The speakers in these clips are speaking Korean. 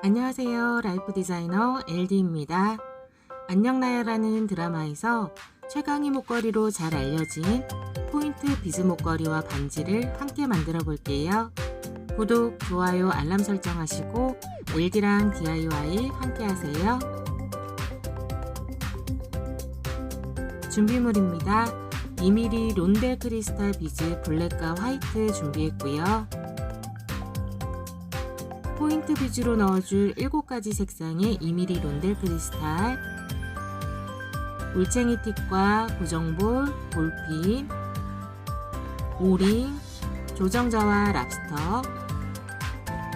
안녕하세요. 라이프 디자이너 LD입니다. 안녕나야라는 드라마에서 최강희 목걸이로 잘 알려진 포인트 비즈 목걸이와 반지를 함께 만들어 볼게요. 구독, 좋아요, 알람 설정하시고 LD랑 DIY 함께 하세요. 준비물입니다. 2mm 론델 크리스탈 비즈 블랙과 화이트 준비했고요. 포인트 비즈로 넣어줄 7가지 색상의 2mm 론델 크리스탈, 올챙이 팁과 고정볼, 볼핀, 오링, 조정자와 랍스터,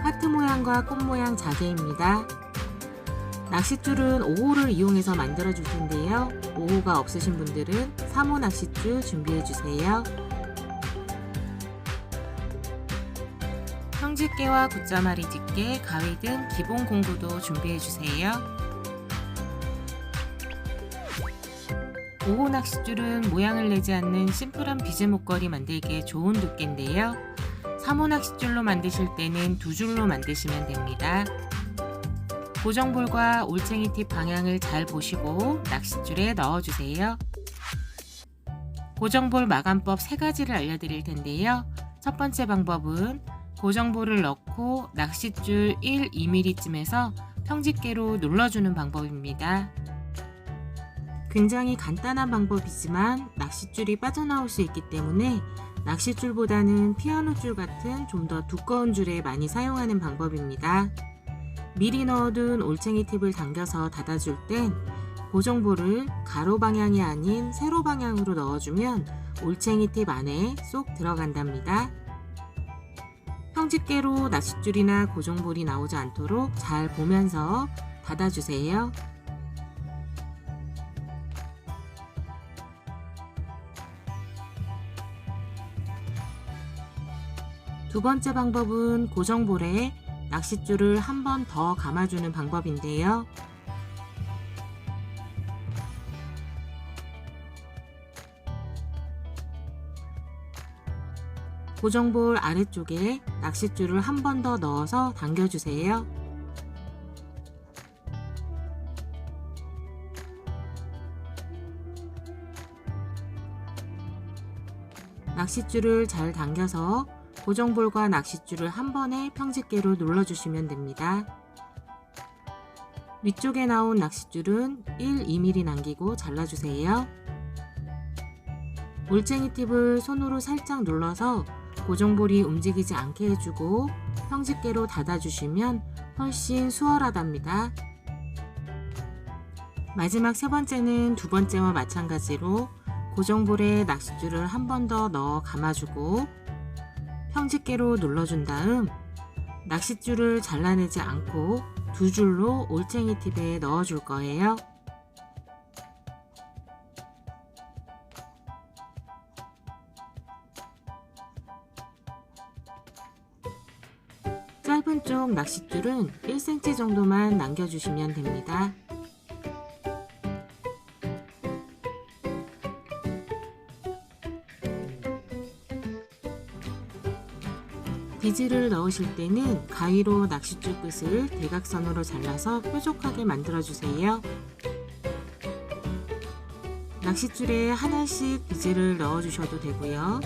하트 모양과 꽃 모양 자개입니다. 낚싯줄은 5호를 이용해서 만들어 줄 텐데요. 5호가 없으신 분들은 3호 낚싯줄 준비해 주세요. 형집게와 굿자마리 집게, 가위 등 기본 공구도 준비해 주세요. 5호 낚싯줄은 모양을 내지 않는 심플한 비즈 목걸이 만들기에 좋은 두께인데요. 3호 낚싯줄로 만드실 때는 2줄로 만드시면 됩니다. 고정볼과 올챙이 팁 방향을 잘 보시고 낚싯줄에 넣어주세요. 고정볼 마감법 3가지를 알려드릴 텐데요. 첫 번째 방법은 고정볼을 넣고 낚싯줄 1, 2mm쯤에서 평집게로 눌러주는 방법입니다. 굉장히 간단한 방법이지만 낚싯줄이 빠져나올 수 있기 때문에 낚싯줄보다는 피아노 줄 같은 좀 더 두꺼운 줄에 많이 사용하는 방법입니다. 미리 넣어둔 올챙이 팁을 당겨서 닫아줄 땐 고정볼을 가로 방향이 아닌 세로 방향으로 넣어주면 올챙이 팁 안에 쏙 들어간답니다. 평집게로 낚싯줄이나 고정볼이 나오지 않도록 잘 보면서 닫아주세요. 두 번째 방법은 고정볼에 낚싯줄을 한 번 더 감아주는 방법인데요. 고정볼 아래쪽에 낚싯줄을 한 번 더 넣어서 당겨주세요. 낚싯줄을 잘 당겨서 고정볼과 낚싯줄을 한 번에 평집게로 눌러주시면 됩니다. 위쪽에 나온 낚싯줄은 1, 2mm 남기고 잘라주세요. 올챙이 팁을 손으로 살짝 눌러서 고정볼이 움직이지 않게 해주고 평집게로 닫아주시면 훨씬 수월하답니다. 마지막 세 번째는 두 번째와 마찬가지로 고정볼에 낚싯줄을 한 번 더 넣어 감아주고 평집게로 눌러준 다음 낚싯줄을 잘라내지 않고 2줄로 올챙이 팁에 넣어줄 거예요. 짧은 쪽 낚싯줄은 1cm 정도만 남겨주시면 됩니다. 비즈를 넣으실 때는 가위로 낚싯줄 끝을 대각선으로 잘라서 뾰족하게 만들어주세요. 낚싯줄에 하나씩 비즈를 넣어주셔도 되고요.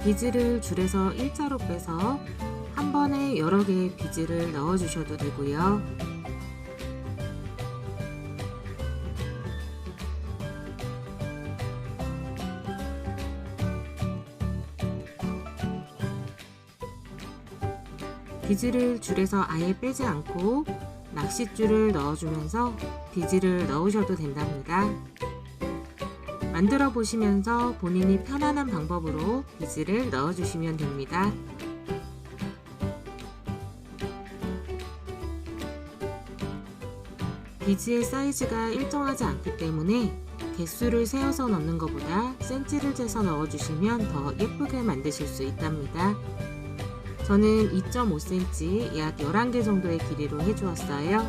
비즈를 줄에서 일자로 빼서 한 번에 여러 개의 비즈를 넣어주셔도 되고요. 비즈를 줄에서 아예 빼지 않고 낚싯줄을 넣어주면서 비즈를 넣으셔도 된답니다. 만들어 보시면서 본인이 편안한 방법으로 비즈를 넣어주시면 됩니다. 비즈의 사이즈가 일정하지 않기 때문에 개수를 세어서 넣는 것보다 센치를 재서 넣어주시면 더 예쁘게 만드실 수 있답니다. 저는 2.5cm 약 11개 정도의 길이로 해주었어요.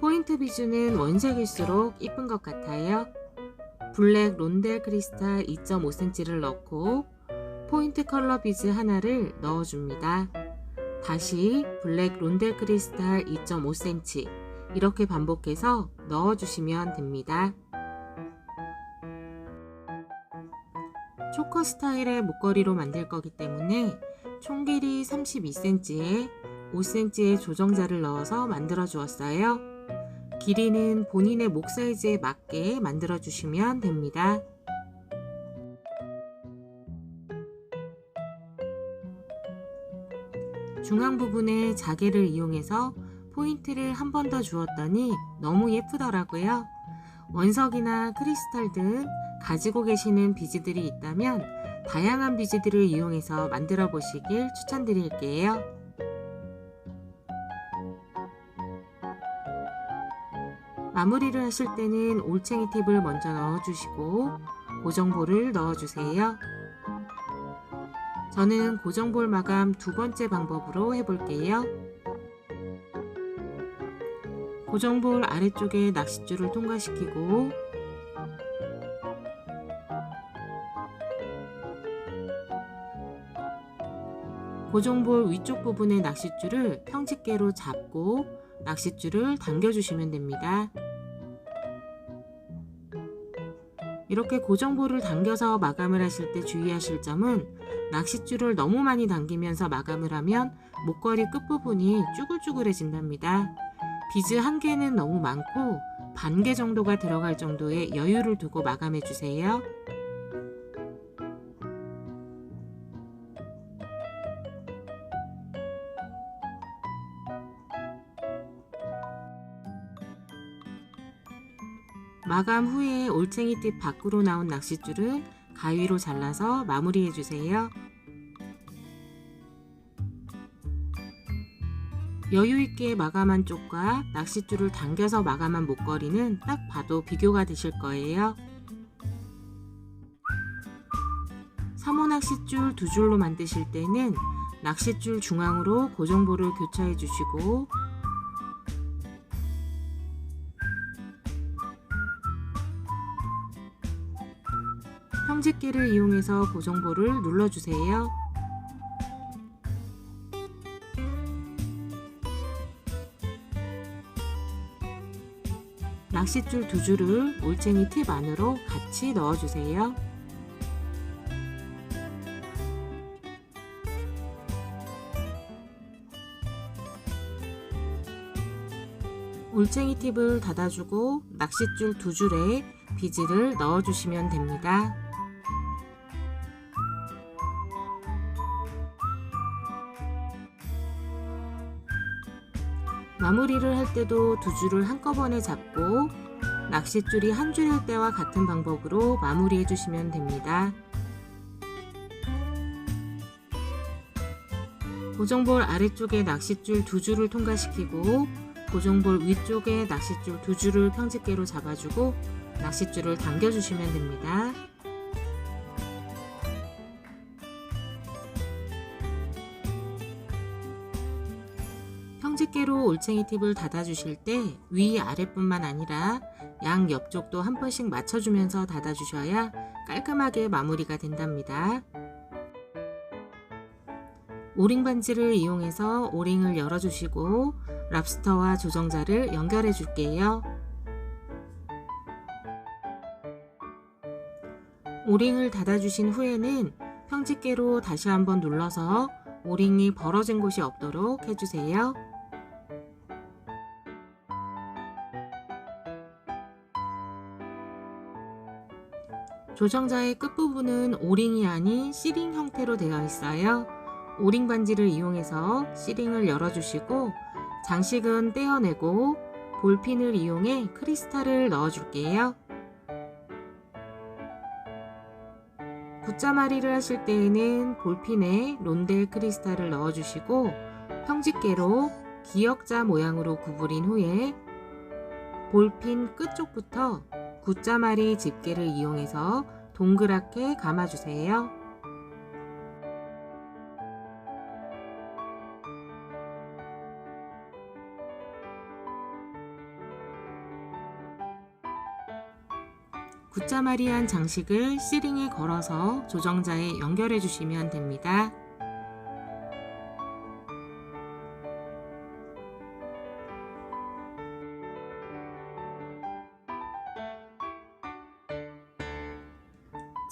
포인트 비즈는 원색일수록 이쁜 것 같아요. 블랙 론델 크리스탈 2.5cm를 넣고 포인트 컬러 비즈 하나를 넣어줍니다. 다시 블랙 론델 크리스탈 2.5cm 이렇게 반복해서 넣어주시면 됩니다. 초커 스타일의 목걸이로 만들 거기 때문에 총 길이 32cm에 5cm의 조정자를 넣어서 만들어 주었어요. 길이는 본인의 목 사이즈에 맞게 만들어 주시면 됩니다. 중앙 부분에 자개를 이용해서 포인트를 한 번 더 주었더니 너무 예쁘더라고요. 원석이나 크리스탈 등 가지고 계시는 비즈들이 있다면 다양한 비즈들을 이용해서 만들어 보시길 추천드릴게요. 마무리를 하실 때는 올챙이 팁을 먼저 넣어주시고 고정볼을 넣어주세요. 저는 고정볼 마감 두 번째 방법으로 해볼게요. 고정볼 아래쪽에 낚싯줄을 통과시키고 고정볼 위쪽 부분의 낚싯줄을 평집게로 잡고 낚싯줄을 당겨주시면 됩니다. 이렇게 고정볼을 당겨서 마감을 하실 때 주의하실 점은 낚싯줄을 너무 많이 당기면서 마감을 하면 목걸이 끝부분이 쭈글쭈글해진답니다. 비즈 한 개는 너무 많고 반 개 정도가 들어갈 정도의 여유를 두고 마감해 주세요. 마감 후에 올챙이 팁 밖으로 나온 낚싯줄은 가위로 잘라서 마무리해 주세요. 여유있게 마감한 쪽과 낚싯줄을 당겨서 마감한 목걸이는 딱 봐도 비교가 되실 거예요. 3호 낚싯줄 두 줄로 만드실 때는 낚싯줄 중앙으로 고정볼을 교차해 주시고 평집게를 이용해서 고정볼을 눌러주세요. 낚싯줄 두 줄을 올챙이 팁 안으로 같이 넣어주세요. 올챙이 팁을 닫아주고 낚싯줄 두 줄에 비즈를 넣어주시면 됩니다. 마무리를 할 때도 두 줄을 한꺼번에 잡고 낚싯줄이 한 줄일 때와 같은 방법으로 마무리해 주시면 됩니다. 고정볼 아래쪽에 낚싯줄 두 줄을 통과시키고 고정볼 위쪽에 낚싯줄 두 줄을 평집게로 잡아주고 낚싯줄을 당겨주시면 됩니다. 평집게로 올챙이 팁을 닫아주실 때 위아래뿐만 아니라 양 옆쪽도 한 번씩 맞춰주면서 닫아주셔야 깔끔하게 마무리가 된답니다. 오링 반지를 이용해서 오링을 열어주시고 랍스터와 조정자를 연결해 줄게요. 오링을 닫아주신 후에는 평집게로 다시 한번 눌러서 오링이 벌어진 곳이 없도록 해주세요. 조정자의 끝부분은 오링이 아닌 C링 형태로 되어 있어요. 오링 반지를 이용해서 C링을 열어주시고 장식은 떼어내고 볼핀을 이용해 크리스탈을 넣어줄게요. 굿자마리를 하실 때에는 볼핀에 론델 크리스탈을 넣어주시고 평집게로 기역자 모양으로 구부린 후에 볼핀 끝쪽부터 굿자마리 집게를 이용해서 동그랗게 감아주세요. 보자마리한 장식을 C링에 걸어서 조정자에 연결해 주시면 됩니다.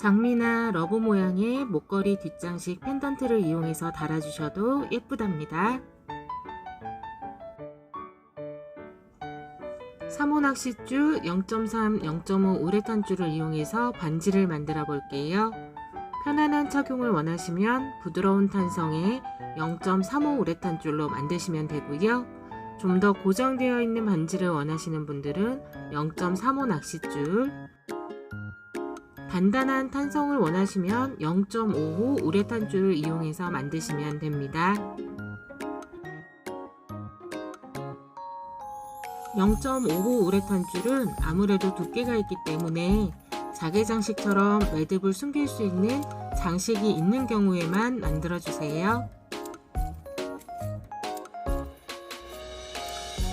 장미나 러브 모양의 목걸이 뒷장식 펜던트를 이용해서 달아주셔도 예쁘답니다. 3호 낚싯줄 0.3, 0.5 우레탄 줄을 이용해서 반지를 만들어 볼게요. 편안한 착용을 원하시면 부드러운 탄성의 0.35 우레탄 줄로 만드시면 되고요. 좀 더 고정되어 있는 반지를 원하시는 분들은 0.35 낚싯줄, 단단한 탄성을 원하시면 0.5호 우레탄 줄을 이용해서 만드시면 됩니다. 0.5호 우레탄 줄은 아무래도 두께가 있기 때문에 자개장식처럼 매듭을 숨길 수 있는 장식이 있는 경우에만 만들어주세요.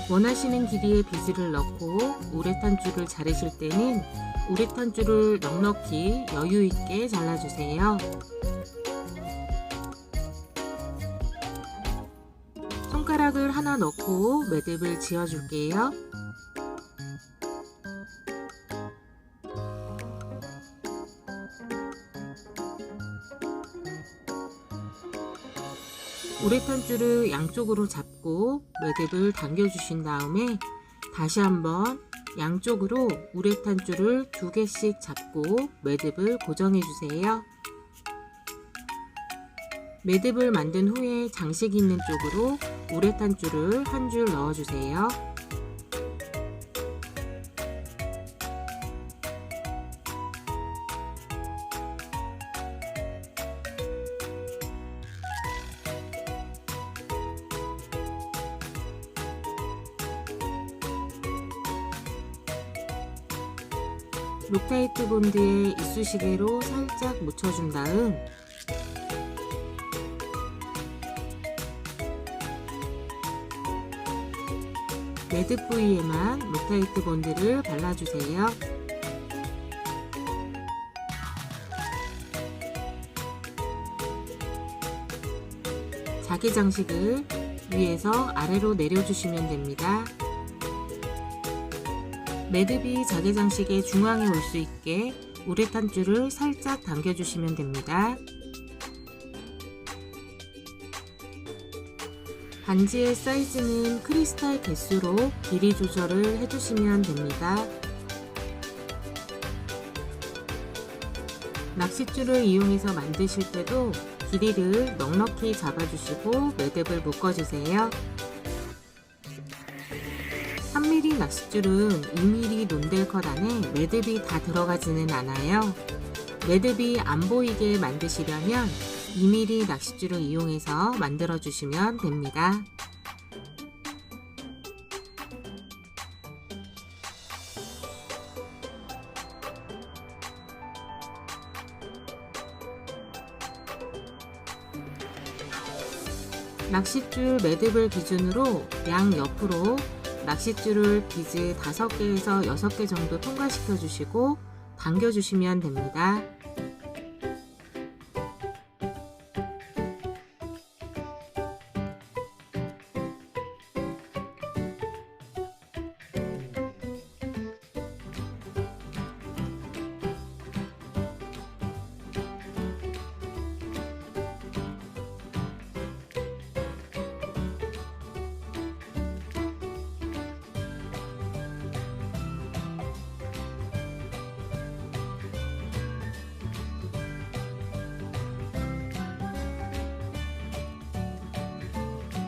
원하시는 길이의 비즈를 넣고 우레탄 줄을 자르실 때는 우레탄 줄을 넉넉히 여유있게 잘라주세요. 손가락을 하나 넣고 매듭을 지어줄게요. 우레탄 줄을 양쪽으로 잡고 매듭을 당겨주신 다음에 다시 한번 양쪽으로 우레탄 줄을 2개씩 잡고 매듭을 고정해 주세요. 매듭을 만든 후에 장식이 있는 쪽으로 우레탄 줄을 한 줄 넣어 주세요. 록타이트 본드에 이쑤시개로 살짝 묻혀준 다음 매듭 부위에만 록타이트 본드를 발라주세요. 자개 장식을 위에서 아래로 내려주시면 됩니다. 매듭이 자개 장식의 중앙에 올 수 있게 우레탄 줄을 살짝 당겨주시면 됩니다. 반지의 사이즈는 크리스탈 개수로 길이 조절을 해주시면 됩니다. 낚싯줄을 이용해서 만드실 때도 길이를 넉넉히 잡아주시고 매듭을 묶어주세요. 3mm 낚싯줄은 2mm 논델 컷 안에 매듭이 다 들어가지는 않아요. 매듭이 안 보이게 만드시려면 2mm 낚싯줄을 이용해서 만들어 주시면 됩니다. 낚싯줄 매듭을 기준으로 양 옆으로 낚싯줄을 비즈 5개에서 6개 정도 통과시켜 주시고 당겨 주시면 됩니다.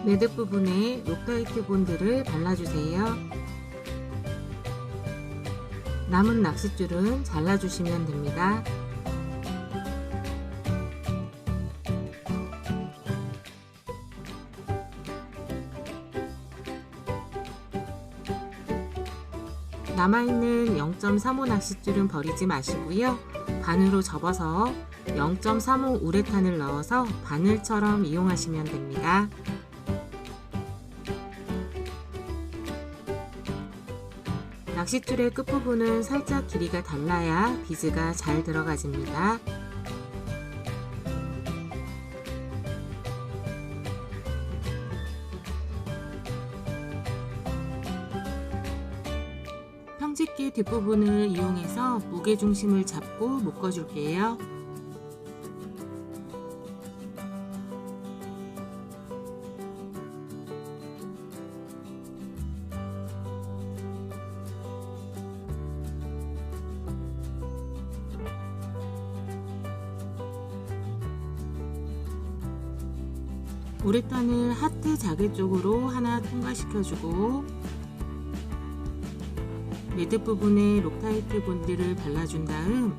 매듭 부분에 록타이트 본드를 발라주세요. 남은 낚싯줄은 잘라주시면 됩니다. 남아있는 0.35 낚싯줄은 버리지 마시고요. 반으로 접어서 0.35 우레탄을 넣어서 바늘처럼 이용하시면 됩니다. 낚싯줄의 끝부분은 살짝 길이가 달라야 비즈가 잘 들어가집니다. 평집기 뒷부분을 이용해서 무게중심을 잡고 묶어줄게요. 우레탄을 하트 자개 쪽으로 하나 통과시켜주고 매듭 부분에 록타이트 본드를 발라준 다음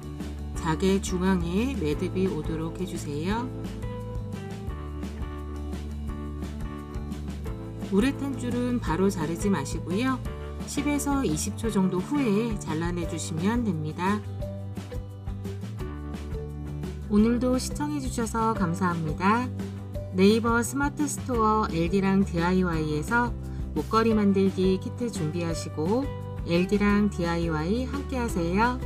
자개 중앙에 매듭이 오도록 해주세요. 우레탄 줄은 바로 자르지 마시고요. 10에서 20초 정도 후에 잘라내 주시면 됩니다. 오늘도 시청해 주셔서 감사합니다. 네이버 스마트 스토어 LD랑 DIY에서 목걸이 만들기 키트 준비하시고 LD랑 DIY 함께 하세요.